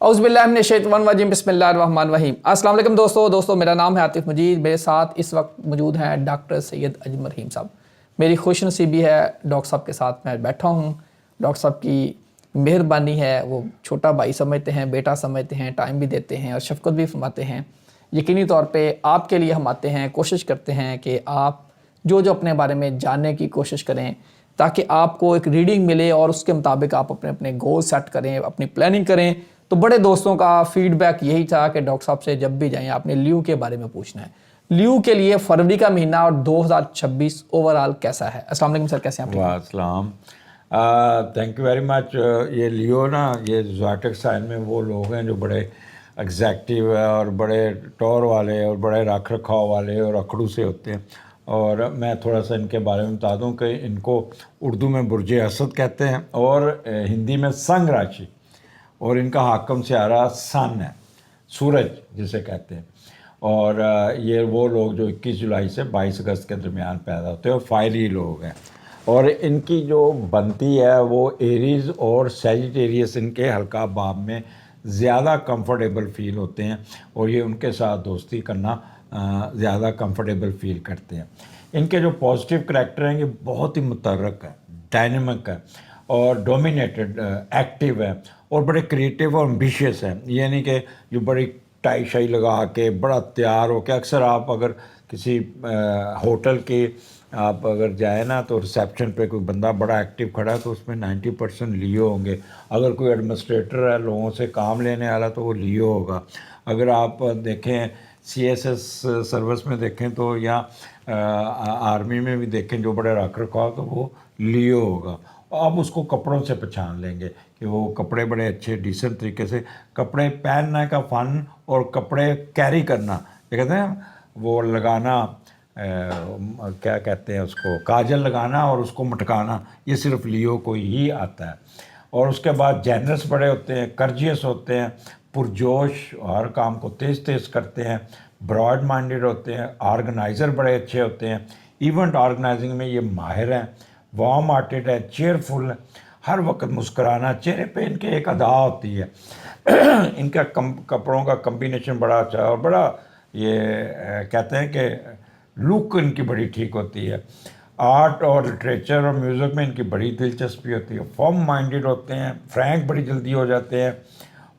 औज़ु बिल्लाहि मिनश शैतानिर रजीम बिस्मिल्लाहिर रहमानिर रहीम। अस्सलाम वालेकुम दोस्तों मेरा नाम है आतिफ मजीद। मेरे साथ इस वक्त मौजूद हैं डॉक्टर सैयद अजमल रहीम साहब। मेरी खुशनसीबी है डॉक्टर साहब के साथ मैं बैठा हूँ। डॉक्टर साहब की मेहरबानी है, वो छोटा भाई समझते हैं, बेटा समझते हैं, टाइम भी देते हैं और शफ़क़त भी फरमाते हैं। यकीनी तौर पे आपके लिए हम आते हैं, कोशिश करते हैं कि आप जो अपने बारे में जानने की कोशिश करें ताकि आपको एक रीडिंग मिले और उसके मुताबिक आप अपने अपने गोल सेट करें, अपनी प्लानिंग करें। तो बड़े दोस्तों का फीडबैक यही था कि डॉक्टर साहब से जब भी जाएं आपने ल्यू के बारे में पूछना है। ल्यू के लिए फरवरी का महीना और 2026 ओवरऑल कैसा है? अस्सलाम वालेकुम सर, कैसे हैं आप? वाह अस्सलाम, थैंक यू वेरी मच। ये लियो ना, ये ज़ोडिएक साइन में वो लोग हैं जो बड़े एग्जैक्टिव है और बड़े टौर वाले और बड़े रख रखाव वाले और अकड़ू से होते हैं। और मैं थोड़ा सा इनके बारे में बता दूं कि इनको उर्दू में बुर्ज असद कहते हैं और हिंदी में संग राशि, और इनका हाकम सियारा सन है, सूरज जिसे कहते हैं। और ये वो लोग जो 21 जुलाई से 22 अगस्त के दरमियान पैदा होते हैं और फायरी लोग हैं। और इनकी जो बनती है वो एरीज़ और सैजिटेरियस इनके हल्का बाब में ज़्यादा कंफर्टेबल फील होते हैं और ये उनके साथ दोस्ती करना ज़्यादा कंफर्टेबल फील करते हैं। इनके जो पॉजिटिव करैक्टर हैं ये बहुत ही मुतहर्रिक है, डायनेमिक है और डोमिनेटेड, एक्टिव है और बड़े क्रिएटिव और एम्बिशियस है। ये नहीं कि जो बड़ी टाई शाई लगा के बड़ा तैयार हो के, अक्सर आप अगर किसी होटल के आप अगर जाए ना तो रिसेप्शन पे कोई बंदा बड़ा एक्टिव खड़ा है तो उसमें 90% लियो होंगे। अगर कोई एडमिनिस्ट्रेटर है लोगों से काम लेने वाला तो वो लियो होगा। अगर आप देखें CSS सर्विस में देखें तो या आर्मी में भी देखें जो बड़े रख रखाव तो वो लियो होगा। आप उसको कपड़ों से पहचान लेंगे कि वो कपड़े बड़े अच्छे डिसेंट तरीके से, कपड़े पहनने का फ़न और कपड़े कैरी करना, ये कहते हैं वो लगाना, क्या कहते हैं उसको, काजल लगाना और उसको मटकाना, ये सिर्फ लियो को ही आता है। और उसके बाद जेनरस बड़े होते हैं, कर्जियस होते हैं, पुरजोश, हर काम को तेज़ तेज़ करते हैं, ब्रॉड माइंडेड होते हैं, ऑर्गेनाइज़र बड़े अच्छे होते हैं, इवेंट ऑर्गेनाइजिंग में ये माहिर हैं, वार्म हार्टेड है, चेयरफुल है, हर वक्त मुस्कुराना, चेहरे पे इनके एक अदा होती है। इनका कपड़ों का कम्बिनेशन बड़ा अच्छा है और बड़ा ये कहते हैं कि लुक इनकी बड़ी ठीक होती है। आर्ट और लिटरेचर और म्यूज़िक में इनकी बड़ी दिलचस्पी होती है। फॉर्म माइंडेड होते हैं, फ्रैंक बड़ी जल्दी हो जाते हैं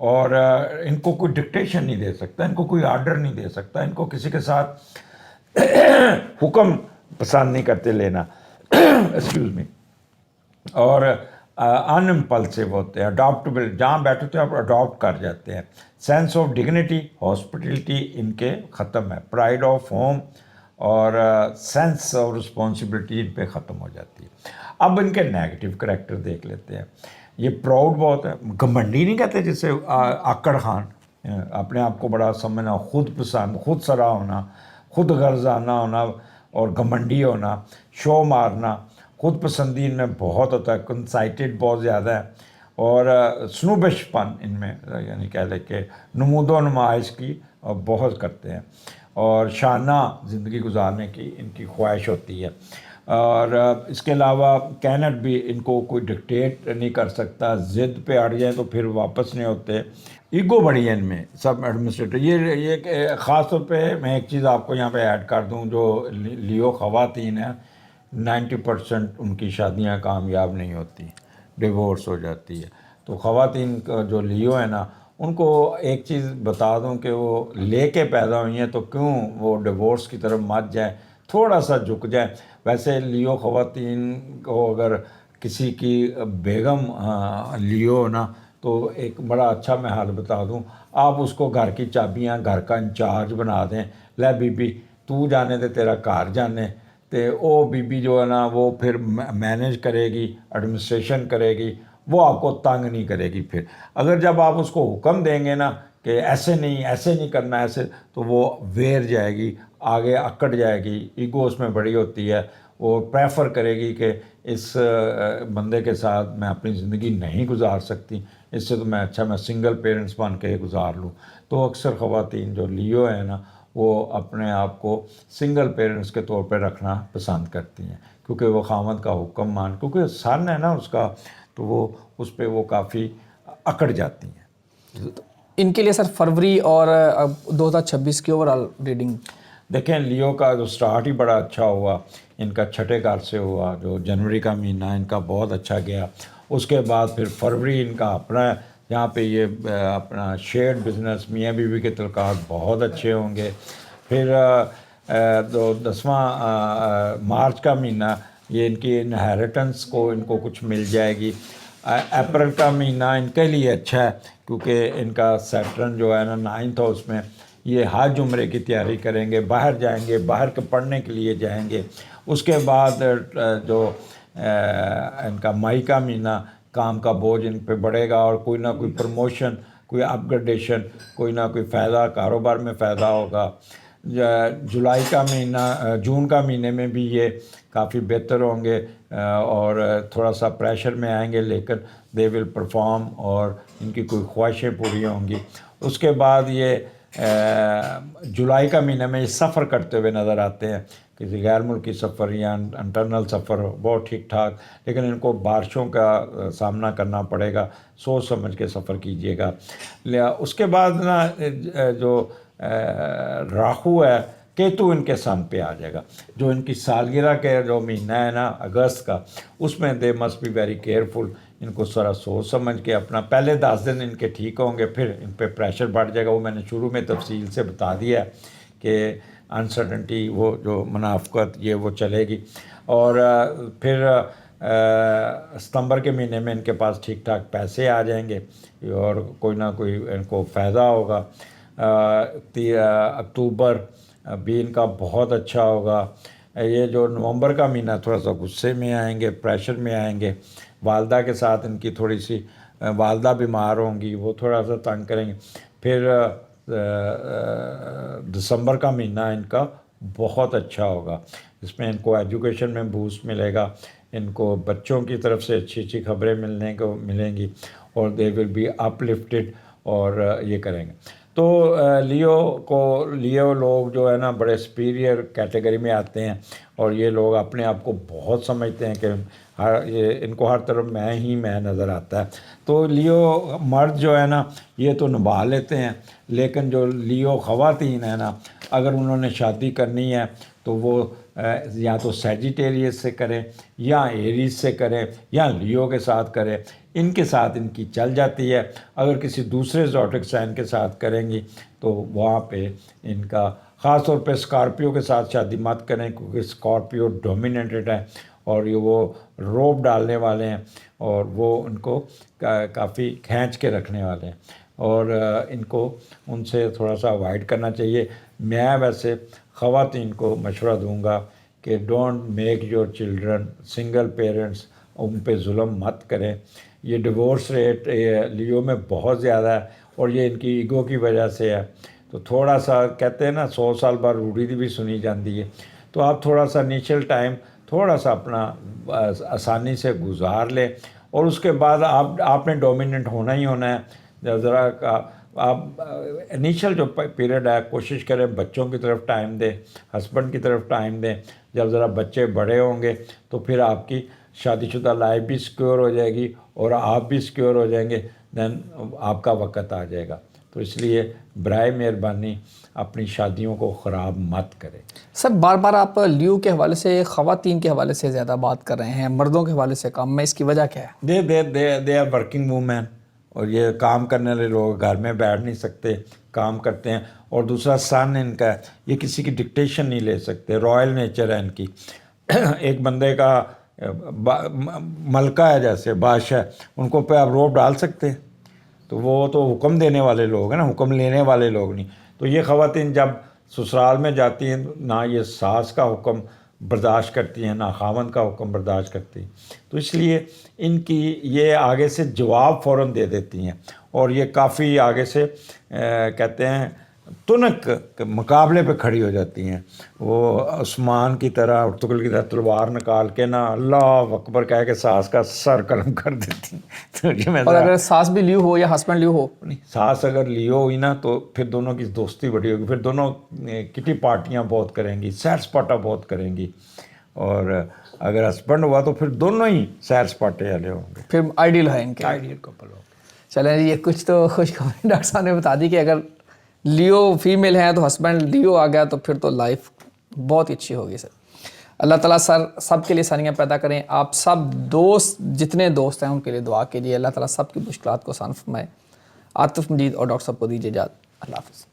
और इनको कोई डिक्टेशन नहीं दे सकता, इनको कोई आर्डर नहीं दे सकता, इनको किसी के साथ हुक्म पसंद नहीं करते लेना एक्सक्यूज़ मी। और अनइम्पल्सिव होते हैं, अडॉप्टेबल, जहाँ बैठे तो आप अडॉप्ट कर जाते हैं। सेंस ऑफ डिग्निटी, हॉस्पिटलिटी इनके ख़त्म है। प्राइड ऑफ होम और सेंस ऑफ रिस्पॉन्सिबिलिटी इन पे ख़त्म हो जाती है। अब इनके नेगेटिव करैक्टर देख लेते हैं। ये प्राउड बहुत है, घमंडी नहीं कहते जिसे आकड़ खान, अपने आप को बड़ा समझना, खुद पसंद, खुद सरा होना, खुद गर्जाना होना और घमंडी होना, शो मारना, खुद पसंदी इनमें बहुत होता है, कंसाइटेड बहुत ज़्यादा है और स्नूबिशपन इनमें, यानी कह लें कि नमूदो नुमाइश की बहुत करते हैं और शाना ज़िंदगी गुजारने की इनकी ख्वाहिश होती है। और इसके अलावा कैनेट भी, इनको कोई डिक्टेट नहीं कर सकता, ज़िद पे अड़ जाए तो फिर वापस नहीं होते। ईगो बड़ी है इनमें सब एडमिनिस्ट्रेटर। ये ख़ास तौर पे मैं एक चीज़ आपको यहाँ पे ऐड कर दूँ, जो लियो ख़वातीन है 90% उनकी शादियाँ कामयाब नहीं होती, डिवोर्स हो जाती है। तो ख़वातीन का जो लियो है ना, उनको एक चीज़ बता दूं कि वो लेके पैदा हुई हैं तो क्यों वो डिवोर्स की तरफ मत जाए, थोड़ा सा झुक जाए। वैसे लियो ख़वातीन को अगर किसी की बेगम लियो ना, तो एक बड़ा अच्छा मैं हाल बता दूं, आप उसको घर की चाबियां, घर का इंचार्ज बना दें, ले बीबी तू जाने दे, तेरा घर जाने ते, ओ बीबी जो है ना वो फिर मैनेज करेगी, एडमिनिस्ट्रेशन करेगी, वो आपको तंग नहीं करेगी। फिर अगर जब आप उसको हुक्म देंगे ना कि ऐसे नहीं करना ऐसे, तो वो वेर जाएगी, आगे अकड़ जाएगी, ईगो उसमें बड़ी होती है, वो प्रेफर करेगी कि इस बंदे के साथ मैं अपनी ज़िंदगी नहीं गुजार सकती, इससे तो मैं अच्छा मैं सिंगल पेरेंट्स बन के गुजार लूँ। तो अक्सर ख़वातीन जो लियो है ना, वो अपने आप को सिंगल पेरेंट्स के तौर पर रखना पसंद करती हैं, क्योंकि वो खामद का हुक्म मान, क्योंकि सन है ना उसका, तो वो उस पर वो काफ़ी अकड़ जाती हैं। ان کے لیے سر فروری اور 2026 کی اوور آل ریڈنگ؟ دیکھیں لیو کا جو سٹارٹ ہی بڑا اچھا ہوا، ان کا چھٹے گھر سے ہوا، جو جنوری کا مہینہ ان کا بہت اچھا گیا. اس کے بعد پھر فروری ان کا اپنا یہاں پہ یہ اپنا شیئرڈ بزنس میاں بیوی کے تعلقات بہت اچھے ہوں گے. پھر 10واں مارچ کا مہینہ یہ ان کی انہیریٹنس کو ان کو کچھ مل جائے گی. اپریل کا مہینہ ان کے لیے اچھا ہے کیونکہ ان کا سیٹرن جو ہے نا 9th ہاؤس میں، یہ حج عمرے کی تیاری کریں گے، باہر جائیں گے، باہر کے پڑھنے کے لیے جائیں گے. اس کے بعد جو ان کا مئی کا مہینہ، کام کا بوجھ ان پہ بڑھے گا اور کوئی نہ کوئی پروموشن، کوئی اپ گریڈیشن، کوئی نہ کوئی فائدہ کاروبار میں فائدہ ہوگا. جولائی کا مہینہ، جون کا مہینے میں بھی یہ کافی بہتر ہوں گے اور تھوڑا سا پریشر میں آئیں گے، لیکن دے ول پرفارم اور ان کی کوئی خواہشیں پوری ہوں گی. اس کے بعد یہ جولائی کا مہینہ میں یہ سفر کرتے ہوئے نظر آتے ہیں، کسی غیر ملکی سفر یا انٹرنل سفر، بہت ٹھیک ٹھاک، لیکن ان کو بارشوں کا سامنا کرنا پڑے گا، سوچ سمجھ کے سفر کیجیے گا. اس کے بعد نا جو راہو ہے، کیتو ان کے سن پہ آ جائے گا. جو ان کی سالگرہ کے جو مہینہ ہے نا اگست کا، اس میں they must be very careful. ان کو ذرا سوچ سمجھ کے اپنا، پہلے 10 دن ان کے ٹھیک ہوں گے، پھر ان پہ پریشر بڑھ جائے گا. وہ میں نے شروع میں تفصیل سے بتا دیا ہے کہ انسرٹنٹی، وہ جو منافقت، یہ وہ چلے گی. اور پھر ستمبر کے مہینے میں ان کے پاس ٹھیک ٹھاک پیسے آ جائیں گے اور کوئی نہ کوئی ان کو فائدہ ہوگا. اکتوبر بھی ان کا بہت اچھا ہوگا. یہ جو نومبر کا مہینہ تھوڑا سا غصے میں آئیں گے، پریشر میں آئیں گے. والدہ کے ساتھ ان کی تھوڑی سی، والدہ بیمار ہوں گی، وہ تھوڑا سا تنگ کریں گے. پھر دسمبر کا مہینہ ان کا بہت اچھا ہوگا. اس میں ان کو ایجوکیشن میں بوسٹ ملے گا، ان کو بچوں کی طرف سے اچھی اچھی خبریں ملنے کو ملیں گی اور دے ول بی اپ لفٹڈ اور یہ کریں گے. تو لیو لوگ جو ہے نا بڑے سپیریئر کیٹیگری میں آتے ہیں اور یہ لوگ اپنے آپ کو بہت سمجھتے ہیں کہ ان کو ہر طرف میں نظر آتا ہے. تو لیو مرد جو ہے نا یہ تو نبھا لیتے ہیں، لیکن جو لیو خواتین ہیں نا، اگر انہوں نے شادی کرنی ہے تو وہ یا تو سیجیٹیریس سے کریں یا ایریز سے کریں یا لیو کے ساتھ کریں. ان کے ساتھ ان کی چل جاتی ہے. اگر کسی دوسرے زوڈک سائن کے ساتھ کریں گی تو وہاں پہ ان کا، خاص طور پہ اسکارپیو کے ساتھ شادی مت کریں کیونکہ اسکارپیو ڈومینیٹڈ ہے اور یہ وہ روب ڈالنے والے ہیں اور وہ ان کو کافی کھینچ کے رکھنے والے ہیں اور ان کو ان سے تھوڑا سا اوائڈ کرنا چاہیے. میں ویسے خواتین کو مشورہ دوں گا کہ don't make your children single parents, ان پہ ظلم مت کریں. یہ ڈیورس ریٹ لیو میں بہت زیادہ ہے اور یہ ان کی ایگو کی وجہ سے ہے. تو تھوڑا سا کہتے ہیں نا 100 سال بعد روڑی بھی سنی جاتی ہے. تو آپ تھوڑا سا انیشیل ٹائم تھوڑا سا اپنا آسانی سے گزار لیں اور اس کے بعد آپ نے ڈومیننٹ ہونا ہی ہونا ہے. ذرا آپ انیشیل جو پیریڈ ہے کوشش کریں بچوں کی طرف ٹائم دیں، ہسبینڈ کی طرف ٹائم دیں. جب ذرا بچے بڑے ہوں گے تو پھر آپ کی شادی شدہ لائف بھی سیکیور ہو جائے گی اور آپ بھی سیکیور ہو جائیں گے. دین آپ کا وقت آ جائے گا. تو اس لیے برائے مہربانی اپنی شادیوں کو خراب مت کریں. سر بار بار آپ لیو کے حوالے سے خواتین کے حوالے سے زیادہ بات کر رہے ہیں، مردوں کے حوالے سے کم. میں اس کی وجہ کیا ہے؟ دے آر ورکنگ وومین اور یہ کام کرنے والے لوگ گھر میں بیٹھ نہیں سکتے، کام کرتے ہیں. اور دوسرا سن ان کا ہے، یہ کسی کی ڈکٹیشن نہیں لے سکتے، رائل نیچر ہے ان کی. ایک بندے کا ملکہ ہے جیسے بادشاہ، ان کو پہ آپ روب ڈال سکتے ہیں؟ تو وہ تو حکم دینے والے لوگ ہیں نا، حکم لینے والے لوگ نہیں. تو یہ خواتین جب سسرال میں جاتی ہیں نہ یہ ساس کا حکم برداشت کرتی ہیں نہ خاوند کا حکم برداشت کرتی ہیں. تو اس لیے ان کی یہ آگے سے جواب فوراً دے دیتی ہیں اور یہ کافی آگے سے کہتے ہیں تنک مقابلے پہ کھڑی ہو جاتی ہیں. وہ عثمان کی طرح، ارطغرل کی طرح تلوار نکال کے نا اللہ اکبر کہہ کے ساس کا سر قلم کر دیتی ہیں. تو یہ میں اور اگر ساس بھی لیو ہو یا ہسبینڈ لیو ہو؟ نہیں، ساس اگر لیو ہوئی نا تو پھر دونوں کی دوستی بڑی ہوگی، پھر دونوں کٹی پارٹیاں بہت کریں گی، سیر سپاٹا بہت کریں گی. اور اگر ہسبینڈ ہوا تو پھر دونوں ہی سیر سپاٹے والے ہوں گے. پھر آئیڈیل ہے ان کے. آئیڈیل کپل ہو. چلیں جی، یہ کچھ تو خوشخبری ڈاکٹر صاحب نے بتا دی کہ اگر لیو فیمیل ہیں تو ہسبینڈ لیو آ گیا تو پھر تو لائف بہت ہی اچھی ہوگی سر. اللہ تعالیٰ سر سب کے لیے آسانیاں پیدا کریں. آپ سب دوست جتنے دوست ہیں ان کے لیے دعا کیجیے. اللہ تعالیٰ سب کی مشکلات کو آسان فرمائے. عاطف مجید اور ڈاکٹر صاحب کو دیجیے اجازت. اللہ حافظ.